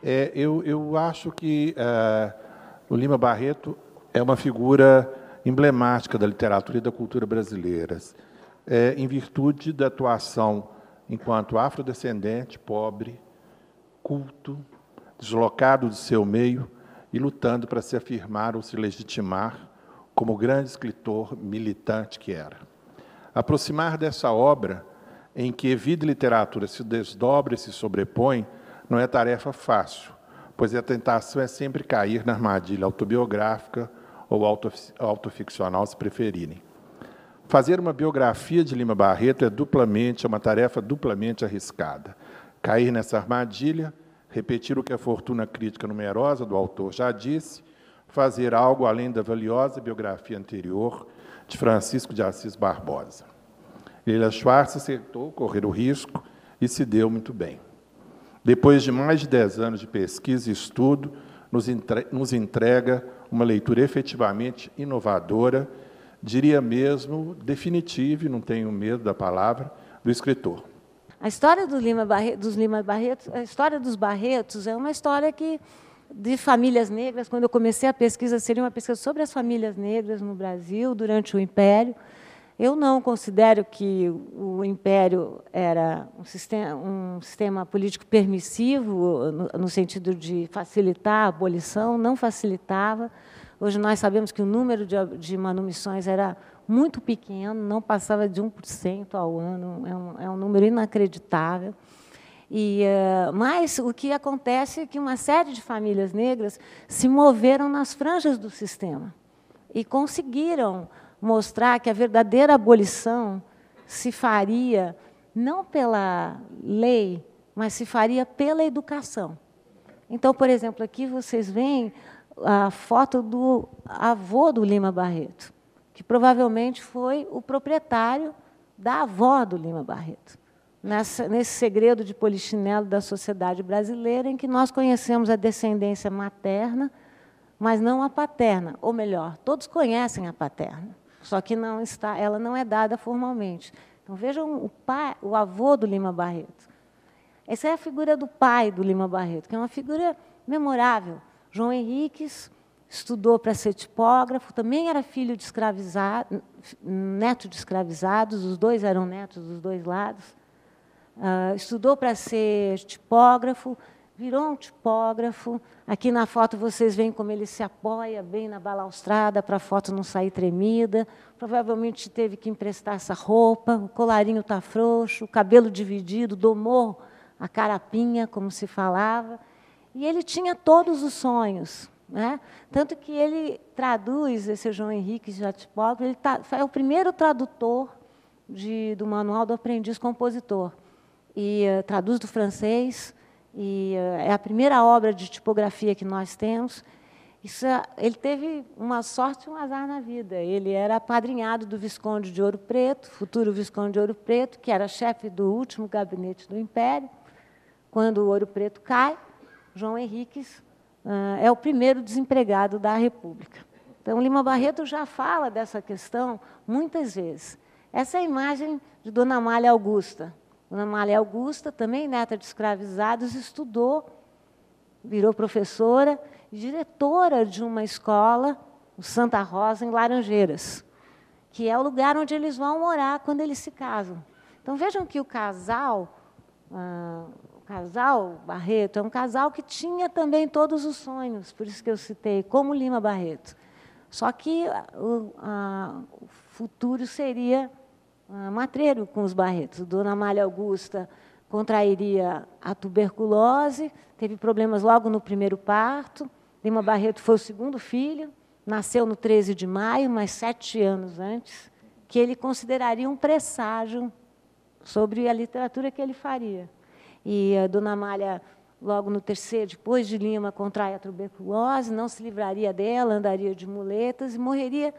Eu acho que o Lima Barreto é uma figura emblemática da literatura e da cultura brasileiras, em virtude da atuação enquanto afrodescendente, pobre, culto, deslocado do seu meio e lutando para se afirmar ou se legitimar como o grande escritor militante que era. Aproximar dessa obra, em que vida e literatura se desdobram e se sobrepõem, não é tarefa fácil, pois a tentação é sempre cair na armadilha autobiográfica ou autoficcional, se preferirem. Fazer uma biografia de Lima Barreto é uma tarefa duplamente arriscada. Cair nessa armadilha, repetir o que a fortuna crítica numerosa do autor já disse, fazer algo além da valiosa biografia anterior de Francisco de Assis Barbosa. Leila Schwartz acertou correr o risco e se deu muito bem. Depois de mais de 10 anos de pesquisa e estudo, nos entrega uma leitura efetivamente inovadora, diria mesmo definitiva, e não tenho medo da palavra, do escritor. A história dos Lima Barretos, a história dos Barretos é uma história de famílias negras. Quando eu comecei a pesquisa, seria uma pesquisa sobre as famílias negras no Brasil durante o Império. Eu não considero que o Império era um sistema político permissivo, no sentido de facilitar a abolição, não facilitava. Hoje nós sabemos que o número de manumissões era muito pequeno, não passava de 1% ao ano, é um número inacreditável. Mas o que acontece é que uma série de famílias negras se moveram nas franjas do sistema e conseguiram mostrar que a verdadeira abolição se faria não pela lei, mas se faria pela educação. Então, por exemplo, aqui vocês veem a foto do avô do Lima Barreto, que provavelmente foi o proprietário da avó do Lima Barreto, nesse segredo de polichinelo da sociedade brasileira, em que nós conhecemos a descendência materna, mas não a paterna, ou melhor, todos conhecem a paterna, só que ela não é dada formalmente. Então, vejam o avô do Lima Barreto. Essa é a figura do pai do Lima Barreto, que é uma figura memorável. João Henriques estudou para ser tipógrafo, também era filho de escravizado, neto de escravizados, os dois eram netos dos dois lados. Estudou para ser tipógrafo, virou um tipógrafo. Aqui na foto vocês veem como ele se apoia bem na balaustrada para a foto não sair tremida. Provavelmente teve que emprestar essa roupa, o colarinho está frouxo, o cabelo dividido, domou a carapinha, como se falava. E ele tinha todos os sonhos, né? Tanto que ele traduz, esse João Henrique já tipógrafo, ele é o primeiro tradutor do Manual do Aprendiz Compositor. E traduz do francês, e é a primeira obra de tipografia que nós temos. Ele teve uma sorte e um azar na vida. Ele era apadrinhado do Visconde de Ouro Preto, futuro Visconde de Ouro Preto, que era chefe do último gabinete do Império. Quando o Ouro Preto cai, João Henriques é o primeiro desempregado da República. Então, Lima Barreto já fala dessa questão muitas vezes. Essa é a imagem de Dona Amália Augusta. Dona Amália Augusta, também neta de escravizados, estudou, virou professora e diretora de uma escola, o Santa Rosa, em Laranjeiras, que é o lugar onde eles vão morar quando eles se casam. Então, vejam que o casal Barreto é um casal que tinha também todos os sonhos, por isso que eu citei, como Lima Barreto. Só que o futuro seria matreiro com os Barretos. Dona Amália Augusta contrairia a tuberculose, teve problemas logo no primeiro parto. Lima Barreto foi o segundo filho, nasceu no 13 de maio, mas 7 anos antes, que ele consideraria um presságio sobre a literatura que ele faria. E a Dona Amália, logo no terceiro, depois de Lima, contrai a tuberculose, não se livraria dela, andaria de muletas e morreria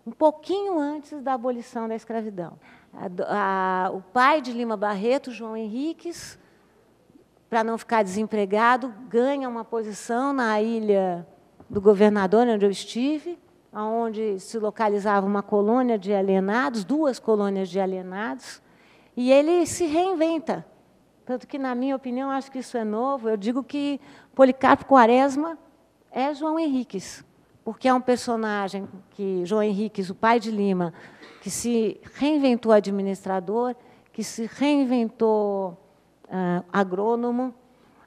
um pouquinho antes da abolição da escravidão. O pai de Lima Barreto, João Henriques, para não ficar desempregado, ganha uma posição na Ilha do Governador, onde eu estive, onde se localizava uma colônia de alienados, 2 colônias de alienados, e ele se reinventa. Tanto que, na minha opinião, acho que isso é novo. Eu digo que Policarpo Quaresma é João Henriques, porque é um personagem que, João Henriques, o pai de Lima, que se reinventou administrador, que se reinventou agrônomo,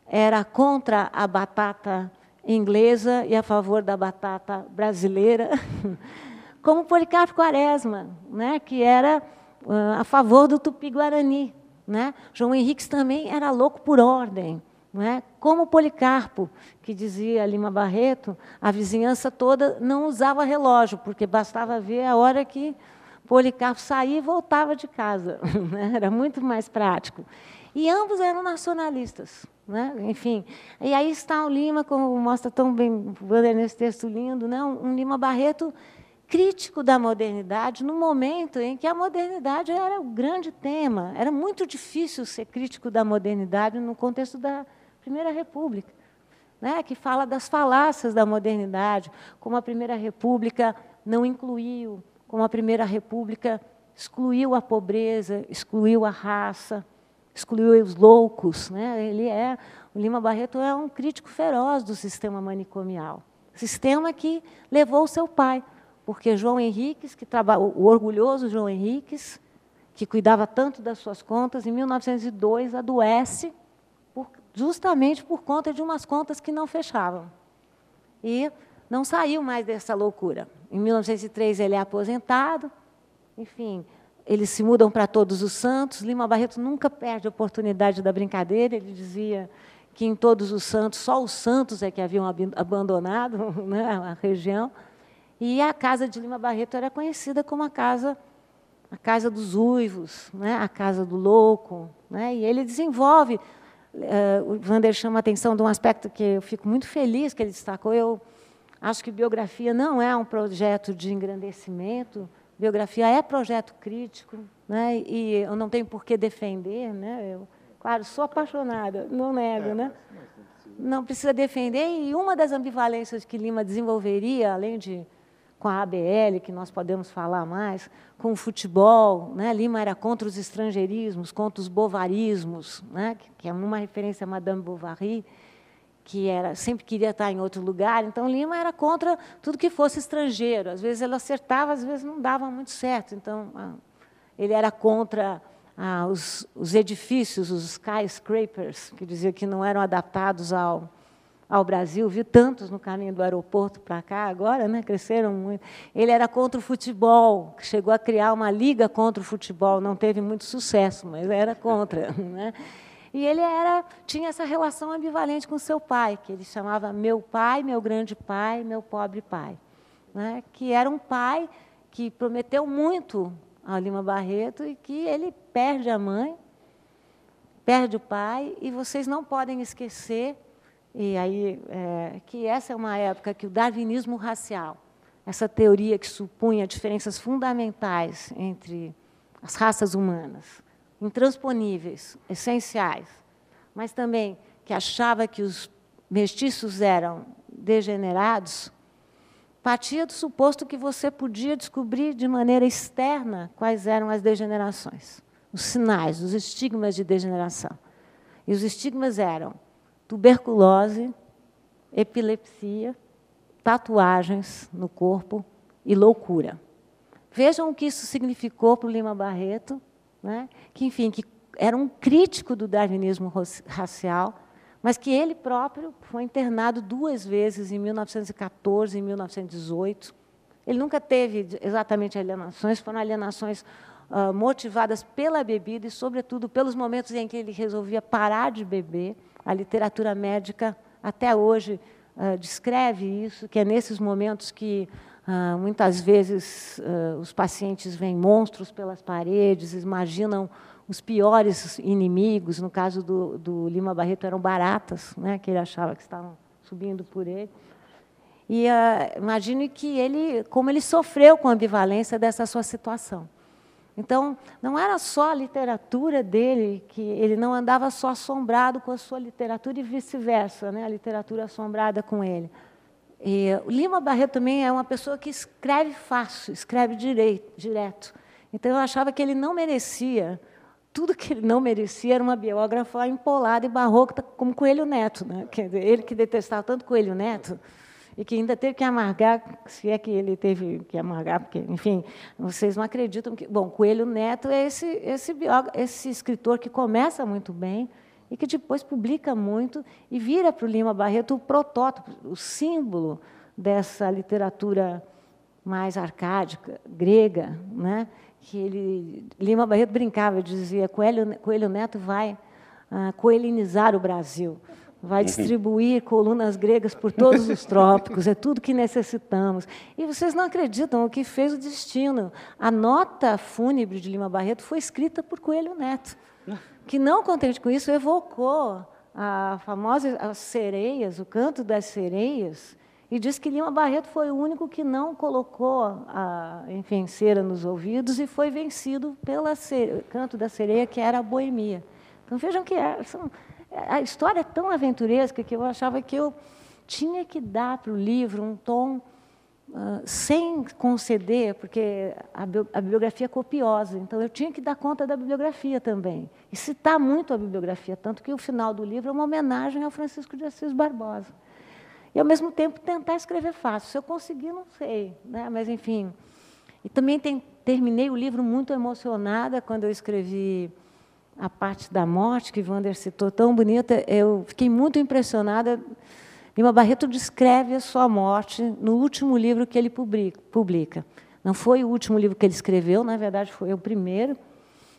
era contra a batata inglesa e a favor da batata brasileira, como Policarpo Quaresma, né, que era a favor do Tupi-Guarani. Né? João Henriques também era louco por ordem, né? Como Policarpo, que dizia Lima Barreto, a vizinhança toda não usava relógio, porque bastava ver a hora que Policarpo saía e voltava de casa. Né? Era muito mais prático. E ambos eram nacionalistas. Né? Enfim, e aí está o Lima, como mostra tão bem nesse texto lindo, né? Um Lima Barreto crítico da modernidade, no momento em que a modernidade era o grande tema. Era muito difícil ser crítico da modernidade no contexto da Primeira República, né? Que fala das falácias da modernidade, como a Primeira República não incluiu, como a Primeira República excluiu a pobreza, excluiu a raça, excluiu os loucos. Né? O Lima Barreto é um crítico feroz do sistema manicomial, sistema que levou o seu pai, porque João Henriques, o orgulhoso João Henriques, que cuidava tanto das suas contas, em 1902 adoece justamente por conta de umas contas que não fechavam. E não saiu mais dessa loucura. Em 1903 ele é aposentado, enfim, eles se mudam para Todos os Santos. Lima Barreto nunca perde a oportunidade da brincadeira. Ele dizia que em Todos os Santos, só os santos é que haviam abandonado, né, a região. E a casa de Lima Barreto era conhecida como a casa dos uivos, né, a casa do louco. Né, e ele desenvolve, o Wander chama a atenção de um aspecto que eu fico muito feliz que ele destacou. Eu acho que biografia não é um projeto de engrandecimento, biografia é projeto crítico, né, e eu não tenho por que defender. Né, eu, claro, sou apaixonada, não nego. Né, não precisa defender, e uma das ambivalências que Lima desenvolveria, além de com a ABL, que nós podemos falar mais, com o futebol. Né? Lima era contra os estrangeirismos, contra os bovarismos, né? Que é uma referência a Madame Bovary, que sempre queria estar em outro lugar. Então, Lima era contra tudo que fosse estrangeiro. Às vezes, ele acertava, às vezes, não dava muito certo. Então, ele era contra os edifícios, os skyscrapers, que dizia que não eram adaptados ao Brasil. Vi tantos no caminho do aeroporto para cá agora, né? Cresceram muito. Ele era contra o futebol, chegou a criar uma liga contra o futebol, não teve muito sucesso, mas era contra. Né? E ele tinha essa relação ambivalente com seu pai, que ele chamava meu pai, meu grande pai, meu pobre pai. Né? Que era um pai que prometeu muito a Lima Barreto e que ele perde a mãe, perde o pai, e vocês não podem esquecer. E aí, que essa é uma época que o darwinismo racial, essa teoria que supunha diferenças fundamentais entre as raças humanas, intransponíveis, essenciais, mas também que achava que os mestiços eram degenerados, partia do suposto que você podia descobrir de maneira externa quais eram as degenerações, os sinais, os estigmas de degeneração. E os estigmas eram tuberculose, epilepsia, tatuagens no corpo e loucura. Vejam o que isso significou para o Lima Barreto, né? Que, enfim, que era um crítico do darwinismo racial, mas que ele próprio foi internado 2 vezes, em 1914 e 1918. Ele nunca teve exatamente alienações, foram alienações motivadas pela bebida e, sobretudo, pelos momentos em que ele resolvia parar de beber. A literatura médica, até hoje, descreve isso, que é nesses momentos que, muitas vezes, os pacientes veem monstros pelas paredes, imaginam os piores inimigos. No caso do Lima Barreto, eram baratas, né, que ele achava que estavam subindo por ele. E imagine como ele sofreu com a ambivalência dessa sua situação. Então, não era só a literatura dele, que ele não andava só assombrado com a sua literatura e vice-versa, né? A literatura assombrada com ele. E o Lima Barreto também é uma pessoa que escreve fácil, escreve direto. Então, eu achava que ele não merecia tudo que ele não merecia era uma biógrafa empolada e barroca, como Coelho Neto, né? Quer dizer, ele que detestava tanto Coelho Neto, e que ainda teve que amargar, se é que ele teve que amargar, porque, enfim, vocês não acreditam que... Bom, Coelho Neto é esse escritor que começa muito bem e que depois publica muito e vira para o Lima Barreto o protótipo, o símbolo dessa literatura mais arcádica, grega, né? Que Lima Barreto brincava, dizia, Coelho Neto vai coelinizar o Brasil, vai distribuir colunas gregas por todos os trópicos, é tudo que necessitamos. E vocês não acreditam o que fez o destino. A nota fúnebre de Lima Barreto foi escrita por Coelho Neto, que, não contente com isso, evocou a famosa as sereias, o canto das sereias, e diz que Lima Barreto foi o único que não colocou enfim, cera nos ouvidos e foi vencido pelo canto da sereia, que era a boemia. Então, vejam que a história é tão aventuresca que eu achava que eu tinha que dar para o livro um tom sem conceder, porque a bibliografia é copiosa, então eu tinha que dar conta da bibliografia também. E citar muito a bibliografia, tanto que o final do livro é uma homenagem ao Francisco de Assis Barbosa. E, ao mesmo tempo, tentar escrever fácil. Se eu conseguir, não sei, né? Mas, enfim. E também terminei o livro muito emocionada quando eu escrevi a parte da morte, que Wander citou, tão bonita. Eu fiquei muito impressionada. Lima Barreto descreve a sua morte no último livro que ele publica. Não foi o último livro que ele escreveu, na verdade, foi o primeiro,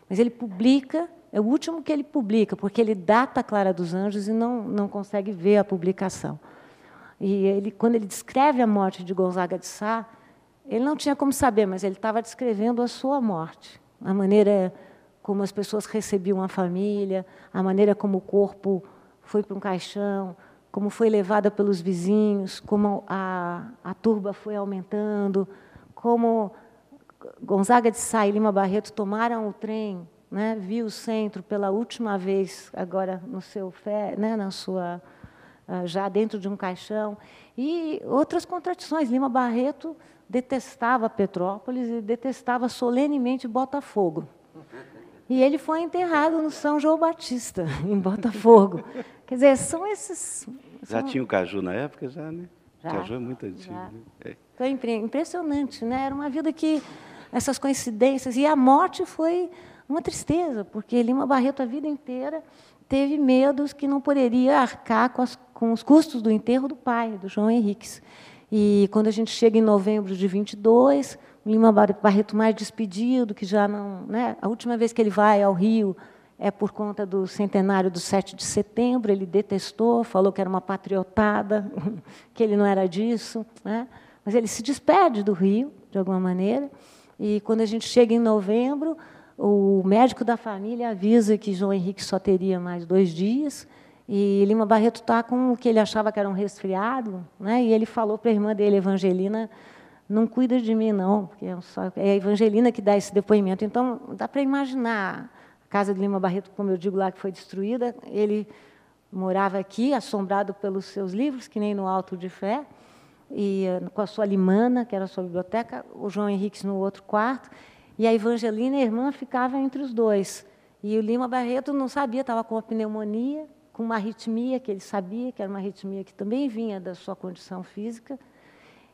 mas ele publica, é o último que ele publica, porque ele data Clara dos Anjos e não consegue ver a publicação. E quando ele descreve a morte de Gonzaga de Sá, ele não tinha como saber, mas ele estava descrevendo a sua morte, a maneira como as pessoas recebiam a família, a maneira como o corpo foi para um caixão, como foi levada pelos vizinhos, como a turba foi aumentando, como Gonzaga de Sá e Lima Barreto tomaram o trem, né, viu o centro pela última vez, agora no seu né, na sua... já dentro de um caixão, e outras contradições. Lima Barreto detestava Petrópolis e detestava solenemente Botafogo. E ele foi enterrado no São João Batista, em Botafogo. Quer dizer, são esses... Já tinha o caju na época, já, né? Já, caju é muito antigo. Né? É. Foi impressionante, né? Era uma vida que... essas coincidências... E a morte foi uma tristeza, porque Lima Barreto, a vida inteira, teve medos que não poderia arcar com os custos do enterro do pai, do João Henriques. E, quando a gente chega em novembro de 22, o Lima Barreto mais despedido, que já não... né, a última vez que ele vai ao Rio é por conta do centenário do 7 de setembro, ele detestou, falou que era uma patriotada, que ele não era disso, né? Mas ele se despede do Rio, de alguma maneira, e, quando a gente chega em novembro, o médico da família avisa que João Henrique só teria mais 2 dias, e Lima Barreto está com o que ele achava que era um resfriado, né? E ele falou para a irmã dele, Evangelina, não cuida de mim, não, porque é a Evangelina que dá esse depoimento. Então, dá para imaginar a casa de Lima Barreto, como eu digo lá, que foi destruída. Ele morava aqui, assombrado pelos seus livros, que nem no Alto de Fé, e com a sua limana, que era a sua biblioteca, o João Henrique no outro quarto, e a Evangelina, a irmã, ficava entre os dois. E o Lima Barreto não sabia, estava com uma pneumonia, com uma arritmia, que ele sabia que era uma arritmia que também vinha da sua condição física.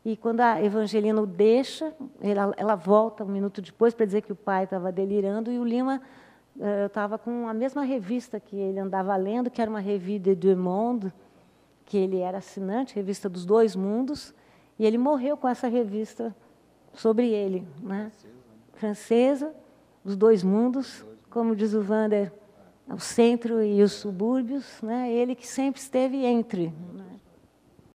E, quando a Evangelina o deixa, ela volta um minuto depois para dizer que o pai estava delirando, e o Lima estava com a mesma revista que ele andava lendo, que era uma revista de Deux Mondes, que ele era assinante, revista dos Dois Mundos, e ele morreu com essa revista sobre ele, né? Francesa, dos Dois Mundos, como diz o Wander, o centro e os subúrbios, né? Ele que sempre esteve entre.